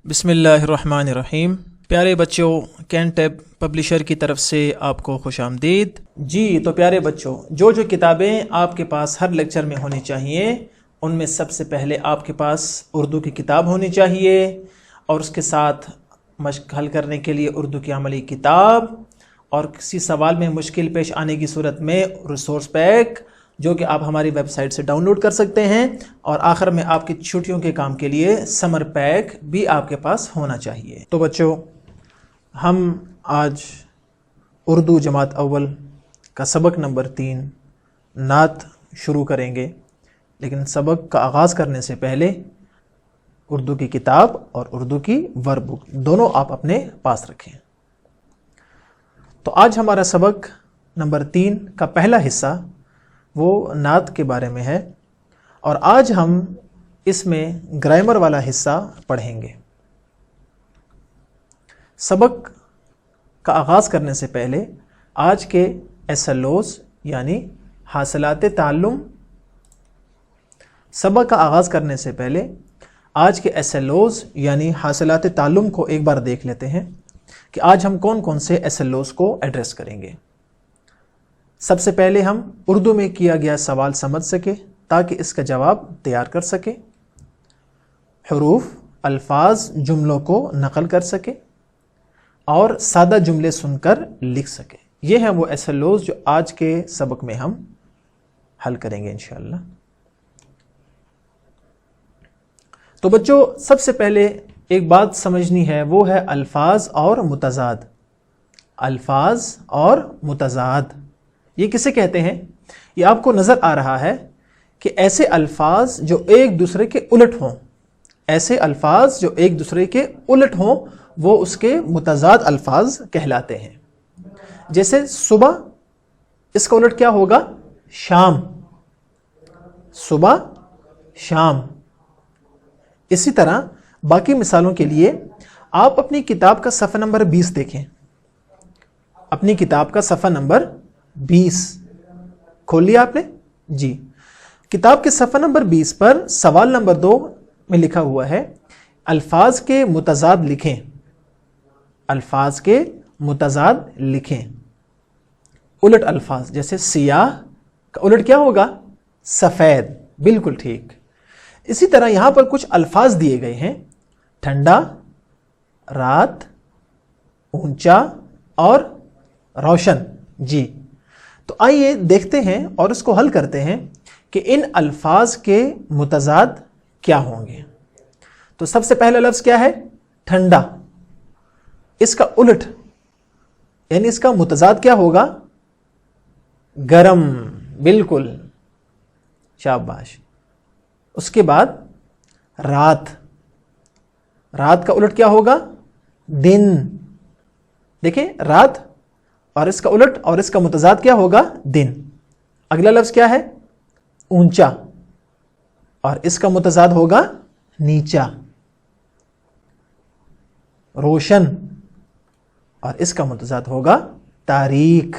बिस्मिल्लाहिर्रहमानिर्रहीम। प्यारे बच्चों, कैनटैब पब्लिशर की तरफ से आपको खुश आमदीद। जी तो प्यारे बच्चों, जो किताबें आपके पास हर लेक्चर में होनी चाहिए उनमें सबसे पहले आपके पास उर्दू की किताब होनी चाहिए और उसके साथ मश्क हल करने के लिए उर्दू की अमली किताब और किसी सवाल में मुश्किल पेश आने की सूरत में रिसोर्स पैक जो कि आप हमारी वेबसाइट से डाउनलोड कर सकते हैं, और आखिर में आपकी छुट्टियों के काम के लिए समर पैक भी आपके पास होना चाहिए। तो बच्चों, हम आज उर्दू जमात अव्वल का सबक नंबर 3 नात शुरू करेंगे, लेकिन सबक का आगाज़ करने से पहले उर्दू की किताब और उर्दू की वर्क बुक दोनों आप अपने पास रखें। तो आज हमारा सबक नंबर 3 का पहला हिस्सा वो नात के बारे में है, और आज हम इसमें ग्रामर वाला हिस्सा पढ़ेंगे। सबक का आगाज़ करने से पहले आज के SLOs यानी हासिलात ताल्लुम, सबक का आगाज़ करने से पहले आज के SLOs यानी हासिलात ताल्लुम को एक बार देख लेते हैं कि आज हम कौन कौन से SLOs को एड्रेस करेंगे। सबसे पहले हम उर्दू में किया गया सवाल समझ सके ताकि इसका जवाब तैयार कर सके, हरूफ अल्फाज जुमलों को नकल कर सके और सादा जुमले सुनकर लिख सके। ये हैं वो SLOs जो आज के सबक में हम हल करेंगे इंशाअल्लाह। तो बच्चों, सबसे पहले एक बात समझनी है, वो है अल्फाज और मुतज़ाद। अल्फाज और मुतज़ाद ये किसे कहते हैं? ये आपको नज़र आ रहा है कि ऐसे अल्फाज जो एक दूसरे के उलट हों, ऐसे अल्फाज जो एक दूसरे के उलट हों वो उसके मुतज़ाद अल्फाज कहलाते हैं। जैसे सुबह, इसका उलट क्या होगा? शाम। सुबह शाम। इसी तरह बाकी मिसालों के लिए आप अपनी किताब का सफ़ा नंबर 20 देखें। अपनी किताब का सफ़ा नंबर 20 खोल लिया आपने? जी। किताब के सफ़ा नंबर 20 पर सवाल नंबर 2 में लिखा हुआ है, अल्फाज के मुतज़ाद लिखें। अल्फाज के मुतज़ाद लिखें। उलट अल्फाज, जैसे सियाह का उलट क्या होगा? सफ़ेद। बिल्कुल ठीक। इसी तरह यहां पर कुछ अल्फाज दिए गए हैं, ठंडा, रात, ऊंचा और रोशन। जी, तो आइए देखते हैं और इसको हल करते हैं कि इन अल्फाज के मुतज़ाद क्या होंगे। तो सबसे पहला लफ्ज़ क्या है? ठंडा। इसका उलट यानी इसका मुतज़ाद क्या होगा? गरम। बिल्कुल, शाबाश। उसके बाद रात। रात का उलट क्या होगा? दिन। देखें, रात और इसका उलट और इसका मुतज़ाद क्या होगा? दिन। अगला लफ्ज़ क्या है? ऊंचा, और इसका मुतज़ाद होगा नीचा। रोशन, और इसका मुतज़ाद होगा तारीक।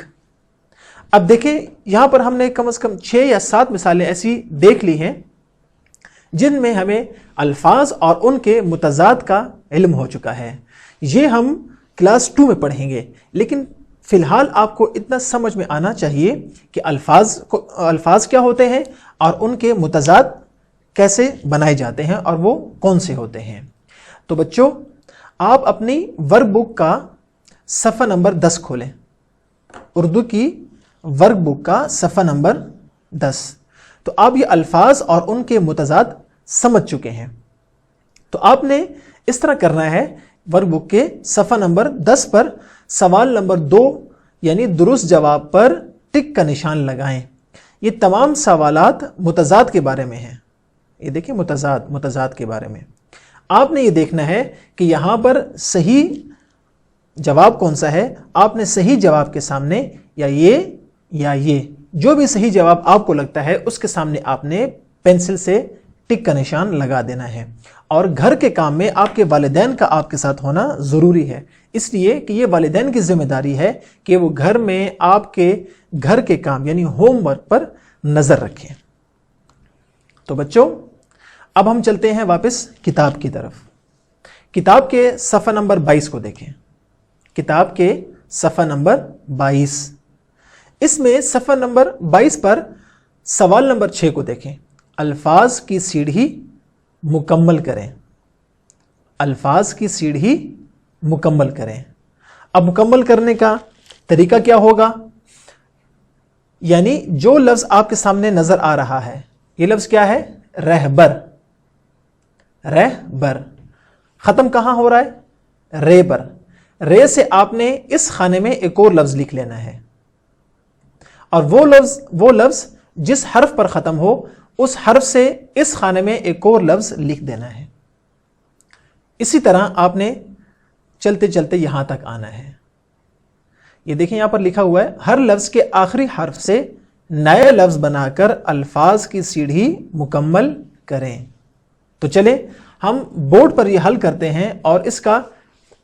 अब देखें, यहां पर हमने कम से कम 6 या 7 मिसालें ऐसी देख ली हैं जिनमें हमें अल्फाज और उनके मुतज़ाद का इल्म हो चुका है। ये हम क्लास 2 में पढ़ेंगे, लेकिन फिलहाल आपको इतना समझ में आना चाहिए कि अल्फाज क्या होते हैं और उनके मुतज़ाद कैसे बनाए जाते हैं और वो कौन से होते हैं। तो बच्चों, आप अपनी वर्क बुक का सफ़ा नंबर 10 खोलें। उर्दू की वर्क बुक का सफ़ा नंबर 10। तो आप ये अल्फाज और उनके मुतज़ाद समझ चुके हैं। तो आपने इस तरह करना है, वर्क बुक के सफ़ा नंबर 10 पर सवाल नंबर 2 यानी दुरुस्त जवाब पर टिक का निशान लगाएं। ये तमाम सवालात मुतज़ाद के बारे में हैं। ये देखिए, मुतज़ाद के बारे में आपने ये देखना है कि यहाँ पर सही जवाब कौन सा है। आपने सही जवाब के सामने या ये जो भी सही जवाब आपको लगता है उसके सामने आपने पेंसिल से टिक का निशान लगा देना है। और घर के काम में आपके वालिदैन का आपके साथ होना ज़रूरी है, इसलिए कि ये वालिदैन की जिम्मेदारी है कि वो घर में आपके घर के काम यानी होमवर्क पर नज़र रखें। तो बच्चों, अब हम चलते हैं वापस किताब की तरफ। किताब के सफ़ा नंबर 22 को देखें। किताब के सफ़ा नंबर 22, इसमें सफ़ा नंबर 22 पर सवाल नंबर 6 को देखें। अल्फाज की सीढ़ी मुकम्मल करें। अल्फाज की सीढ़ी मुकम्मल करें। अब मुकम्मल करने का तरीका क्या होगा? यानी जो लफ्ज़ आपके सामने नज़र आ रहा है, ये लफ्ज़ क्या है? रहबर। रहबर ख़त्म कहाँ हो रहा है? रे पर। रे से आपने इस खाने में एक और लफ्ज़ लिख लेना है, और वो लफ्ज़ जिस हर्फ पर ख़त्म हो उस हर्फ से इस खाने में एक और लफ्ज़ लिख देना है। इसी तरह आपने चलते चलते यहां तक आना है। ये देखें यहां पर लिखा हुआ है, हर लफ्ज़ के आखिरी हर्फ से नए लफ्ज़ बनाकर अल्फाज की सीढ़ी मुकम्मल करें। तो चले हम बोर्ड पर ये हल करते हैं और इसका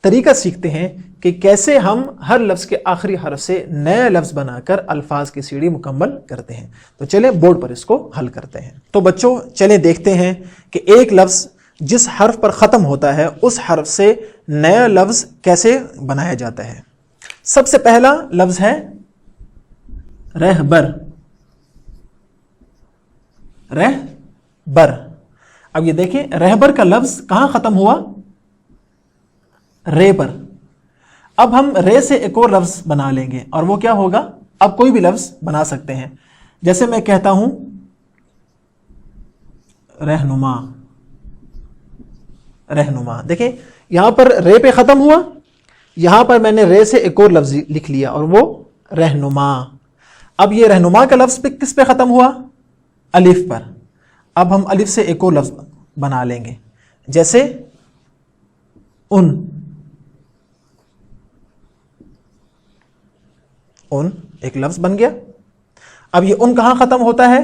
तरीका सीखते हैं कि कैसे हम हर लफ्ज़ के आखिरी हर्फ से नए लफ्ज़ बनाकर अल्फाज की सीढ़ी मुकम्मल करते हैं। तो चलें बोर्ड पर इसको हल करते हैं। तो बच्चों चलें देखते हैं कि एक लफ्ज़ जिस हर्फ पर ख़त्म होता है उस हर्फ से नया लफ्ज़ कैसे बनाया जाता है। सबसे पहला लफ्ज़ है रहबर। रहबर। अब ये देखें, रहबर का लफ्ज़ कहाँ ख़त्म हुआ? रे पर। अब हम रे से एक और लफ्ज़ बना लेंगे, और वो क्या होगा? अब कोई भी लफ्ज़ बना सकते हैं। जैसे मैं कहता हूं रहनुमा। रहनुमा, देखें यहां पर रे पे ख़त्म हुआ, यहां पर मैंने रे से एक और लफ्ज़ लिख लिया और वो रहनुमा। अब ये रहनुमा का लफ्ज़ पे किस पे ख़त्म हुआ? अलिफ पर। अब हम अलिफ से एक और लफ्ज़ बना लेंगे, जैसे उन। उन एक लफ्ज़ बन गया। अब ये उन कहाँ ख़त्म होता है?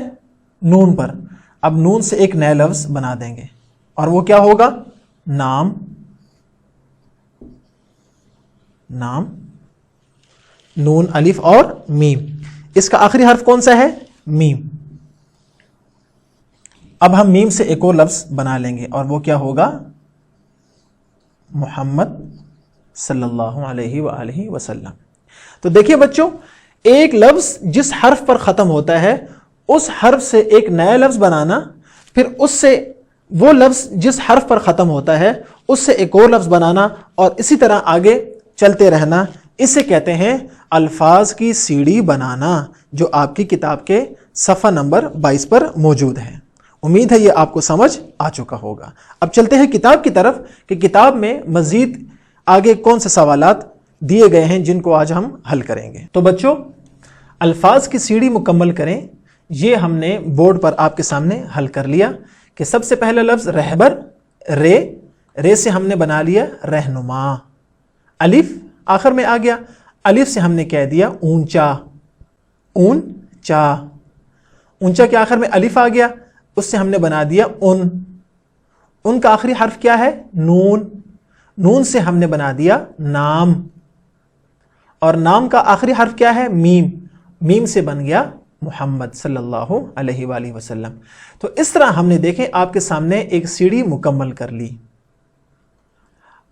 नून पर। अब नून से एक नया लफ्ज़ बना देंगे, और वो क्या होगा? नाम। नाम। नून, अलिफ और मीम। इसका आखिरी हर्फ कौन सा है? मीम। अब हम मीम से एक और लफ्ज़ बना लेंगे, और वो क्या होगा? मोहम्मद सल्लल्लाहु अलैहि वसल्लम। तो देखिए बच्चों, एक लफ्ज़ जिस हर्फ पर ख़त्म होता है उस हर्फ से एक नया लफ्ज़ बनाना, फिर उससे वो लफ्ज़ जिस हर्फ पर ख़त्म होता है उससे एक और लफ्ज़ बनाना, और इसी तरह आगे चलते रहना, इसे कहते हैं अल्फाज की सीढ़ी बनाना, जो आपकी किताब के सफ़ा नंबर 22 पर मौजूद है। उम्मीद है ये आपको समझ आ चुका होगा। अब चलते हैं किताब की तरफ कि किताब में मज़ीद आगे कौन से सवालात दिए गए हैं जिनको आज हम हल करेंगे। तो बच्चों, अल्फाज की सीढ़ी मुकम्मल करें, ये हमने बोर्ड पर आपके सामने हल कर लिया कि सबसे पहला लफ्ज़ रहबर। रे से हमने बना लिया रहनुमा। अलिफ आखिर में आ गया, अलिफ से हमने कह दिया ऊंचा। ऊंचा। ऊंचा के आखिर में अलिफ आ गया, उससे हमने बना दिया उन। उन का आखिरी हर्फ क्या है? नून। नून से हमने बना दिया नाम, और नाम का आखिरी हर्फ क्या है? मीम। मीम से बन गया मोहम्मद सल्लल्लाहु अलैहि वसल्लम। तो इस तरह हमने देखें आपके सामने एक सीढ़ी मुकम्मल कर ली।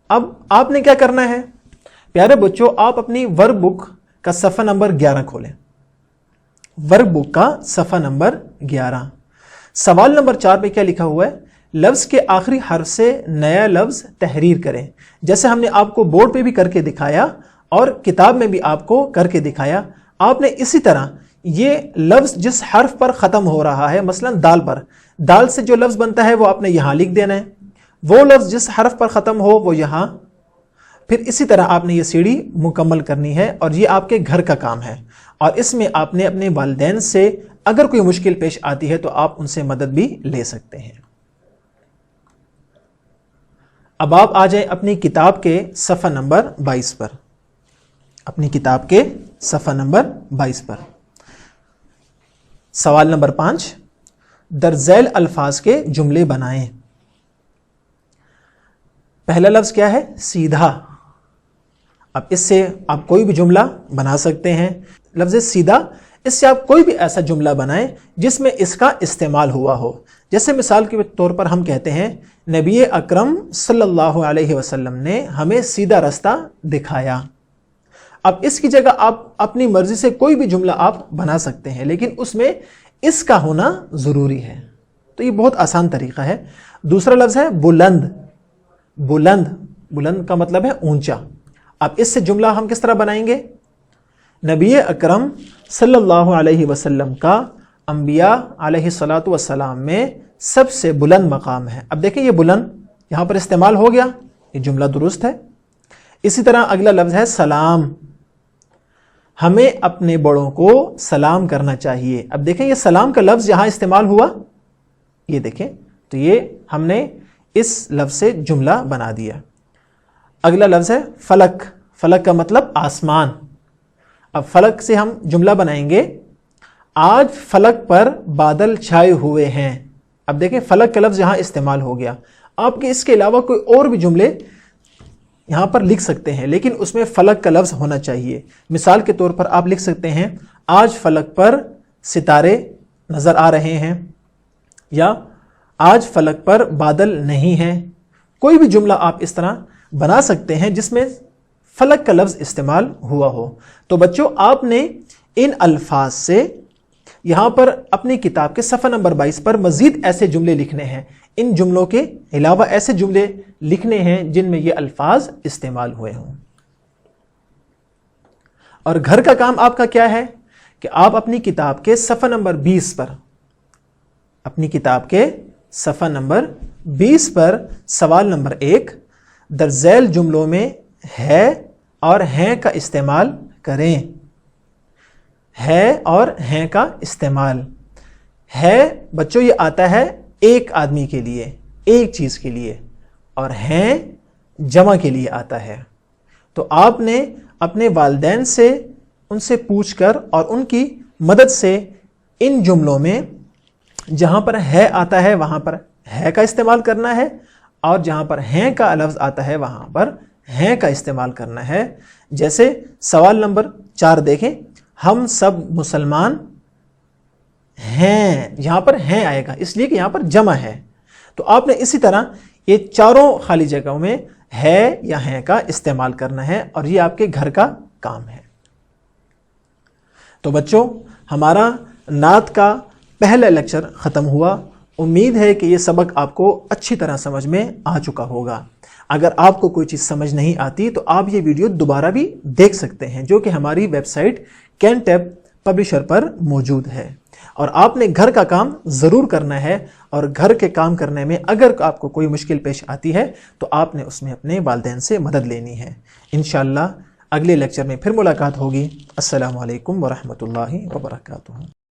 अब आपने क्या करना है? प्यारे बच्चों, आप अपनी वर्क बुक का सफ़ा नंबर 11 खोलें। वर्क बुक का सफ़ा नंबर 11, सवाल नंबर 4 पे क्या लिखा हुआ है? लफ्ज़ के आखिरी हर्फ से नया लफ्ज़ तहरीर करें। जैसे हमने आपको बोर्ड पे भी करके दिखाया और किताब में भी आपको करके दिखाया, आपने इसी तरह ये लफ्ज़ जिस हर्फ पर ख़त्म हो रहा है, मसलन दाल पर, दाल से जो लफ्ज़ बनता है वो आपने यहाँ लिख देना है। वो लफ्ज़ जिस हर्फ पर ख़त्म हो वो यहाँ। फिर इसी तरह आपने ये सीढ़ी मुकम्मल करनी है, और ये आपके घर का काम है, और इसमें आपने अपने वालिदैन से अगर कोई मुश्किल पेश आती है तो आप उनसे मदद भी ले सकते हैं। अब आप आ जाए अपनी किताब के सफ़ा नंबर 22 पर। अपनी किताब के सफ़ा नंबर 22 पर सवाल नंबर 5, दर्जैल अल्फाज के जुमले बनाएं। पहला लफ्ज़ क्या है? सीधा। अब इससे आप कोई भी जुमला बना सकते हैं। लफ्ज़ सीधा اس سے آپ کوئی بھی ایسا جملہ بنائیں جس میں اس کا استعمال ہوا ہو. جیسے مثال کے طور پر ہم کہتے ہیں نبی اکرم صلی اللہ علیہ وسلم نے ہمیں سیدھا راستہ دکھایا. اب اس کی جگہ آپ اپنی مرضی سے کوئی بھی جملہ آپ بنا سکتے ہیں، لیکن اس میں اس کا ہونا ضروری ہے. تو یہ بہت آسان طریقہ ہے. دوسرا لفظ ہے بلند. بلند، بلند کا مطلب ہے اونچا. اب اس سے جملہ ہم کس طرح بنائیں گے؟ نبی اکرم صلی اللہ علیہ وسلم کا انبیاء علیہ الصلاۃ والسلام میں سب سے بلند مقام ہے. اب دیکھیں یہ بلند یہاں پر استعمال ہو گیا، یہ جملہ درست ہے. اسی طرح اگلا لفظ ہے سلام. ہمیں اپنے بڑوں کو سلام کرنا چاہیے. اب دیکھیں یہ سلام کا لفظ یہاں استعمال ہوا، یہ دیکھیں، تو یہ ہم نے اس لفظ سے جملہ بنا دیا. اگلا لفظ ہے فلک. فلک کا مطلب آسمان. اب فلک سے ہم جملہ بنائیں گے آج فلک پر بادل چھائے ہوئے ہیں. اب دیکھیں فلک کا لفظ یہاں استعمال ہو گیا. آپ کے اس کے علاوہ کوئی اور بھی جملے یہاں پر لکھ سکتے ہیں، لیکن اس میں فلک کا لفظ ہونا چاہیے. مثال کے طور پر آپ لکھ سکتے ہیں آج فلک پر ستارے نظر آ رہے ہیں، یا آج فلک پر بادل نہیں ہیں. کوئی بھی جملہ آپ اس طرح بنا سکتے ہیں جس میں فلک کا لفظ استعمال ہوا ہو. تو بچوں آپ نے ان الفاظ سے یہاں پر اپنی کتاب کے صفحہ نمبر 22 پر مزید ایسے جملے لکھنے ہیں. ان جملوں کے علاوہ ایسے جملے لکھنے ہیں جن میں یہ الفاظ استعمال ہوئے ہوں. اور گھر کا کام آپ کا کیا ہے کہ آپ اپنی کتاب کے صفحہ نمبر 20 پر، اپنی کتاب کے صفحہ نمبر 20 پر سوال نمبر 1 درذیل جملوں میں ہے اور ہیں کا استعمال کریں. ہے اور ہیں کا استعمال. ہے بچوں یہ آتا ہے ایک آدمی کے لیے، ایک چیز کے لیے، اور ہیں جمع کے لیے آتا ہے. تو آپ نے اپنے والدین سے ان سے پوچھ کر اور ان کی مدد سے ان جملوں میں جہاں پر ہے آتا ہے وہاں پر ہے کا استعمال کرنا ہے، اور جہاں پر ہیں کا لفظ آتا ہے وہاں پر ہیں کا استعمال کرنا ہے. جیسے سوال نمبر 4 دیکھیں، ہم سب مسلمان ہیں. یہاں پر ہیں آئے گا اس لیے کہ یہاں پر جمع ہے. تو آپ نے اسی طرح یہ چاروں خالی جگہوں میں ہے یا ہیں کا استعمال کرنا ہے، اور یہ آپ کے گھر کا کام ہے. تو بچوں ہمارا نعت کا پہلا لیکچر ختم ہوا. امید ہے کہ یہ سبق آپ کو اچھی طرح سمجھ میں آ چکا ہوگا. اگر آپ کو کوئی چیز سمجھ نہیں آتی تو آپ یہ ویڈیو دوبارہ بھی دیکھ سکتے ہیں، جو کہ ہماری ویب سائٹ کینٹیب پبلشر پر موجود ہے. اور آپ نے گھر کا کام ضرور کرنا ہے، اور گھر کے کام کرنے میں اگر آپ کو کوئی مشکل پیش آتی ہے تو آپ نے اس میں اپنے والدین سے مدد لینی ہے. انشاءاللہ اگلے لیکچر میں پھر ملاقات ہوگی. السلام علیکم ورحمۃ اللہ وبرکاتہ.